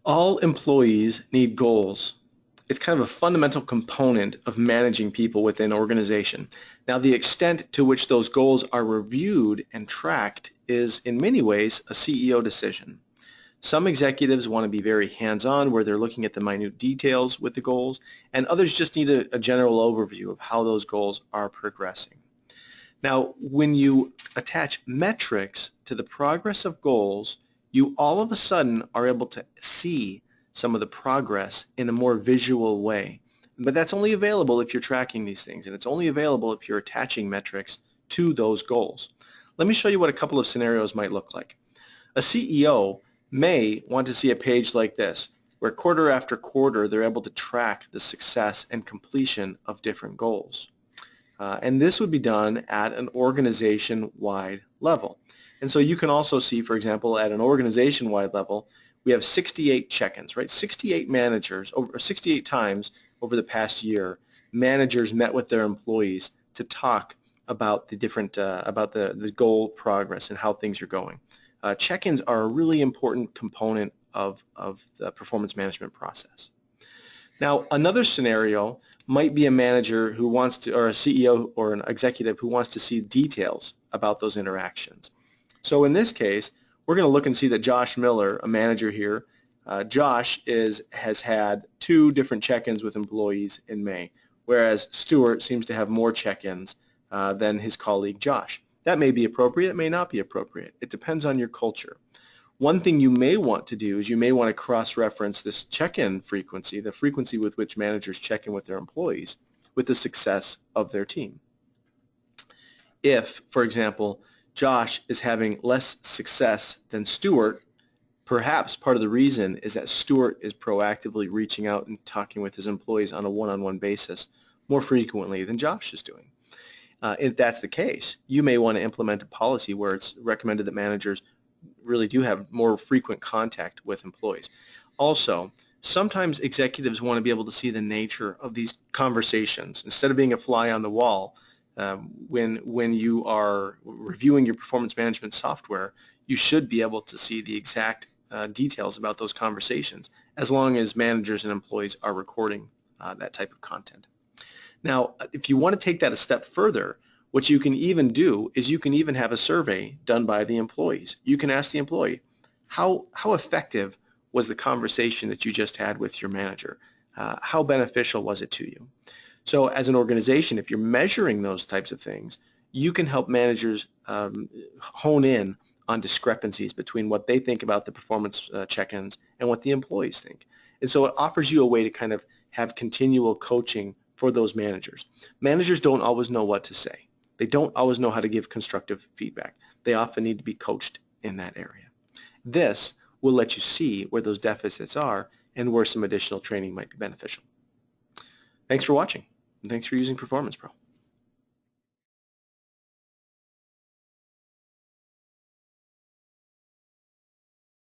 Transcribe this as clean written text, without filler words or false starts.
All employees need goals. It's kind of a fundamental component of managing people within an organization. Now, the extent to which those goals are reviewed and tracked is in many ways a CEO decision. Some executives want to be very hands-on where they're looking at the minute details with the goals, and others just need a general overview of how those goals are progressing. Now, when you attach metrics to the progress of goals, you all of a sudden are able to see some of the progress in a more visual way. But that's only available if you're tracking these things, and it's only available if you're attaching metrics to those goals. Let me show you what a couple of scenarios might look like. A CEO may want to see a page like this, where quarter after quarter they're able to track the success and completion of different goals. And this would be done at an organization-wide level. And so you can also see, for example, at an organization-wide level, we have 68 check-ins, right? 68 managers, or 68 times over the past year, managers met with their employees to talk about the different, about the goal progress and how things are going. Check-ins are a really important component of the performance management process. Now, another scenario might be a manager who wants to, or a CEO or an executive who wants to see details about those interactions. So in this case, we're going to look and see that Josh Miller, a manager here, Josh has had 2 different check-ins with employees in May, whereas Stuart seems to have more check-ins than his colleague Josh. That may be appropriate, it may not be appropriate. It depends on your culture. One thing you may want to do is you may want to cross-reference this check-in frequency, the frequency with which managers check in with their employees, with the success of their team. If, for example, Josh is having less success than Stuart, perhaps part of the reason is that Stuart is proactively reaching out and talking with his employees on a one-on-one basis more frequently than Josh is doing. If that's the case, you may want to implement a policy where it's recommended that managers really do have more frequent contact with employees. Also, sometimes executives want to be able to see the nature of these conversations. Instead of being a fly on the wall, when you are reviewing your performance management software, you should be able to see the exact details about those conversations, as long as managers and employees are recording that type of content. Now, if you want to take that a step further, what you can even do is you can even have a survey done by the employees. You can ask the employee, how effective was the conversation that you just had with your manager? How beneficial was it to you? So as an organization, if you're measuring those types of things, you can help managers hone in on discrepancies between what they think about the performance check-ins and what the employees think. And so it offers you a way to kind of have continual coaching for those managers. Managers don't always know what to say. They don't always know how to give constructive feedback. They often need to be coached in that area. This will let you see where those deficits are and where some additional training might be beneficial. Thanks for watching, and thanks for using Performance Pro.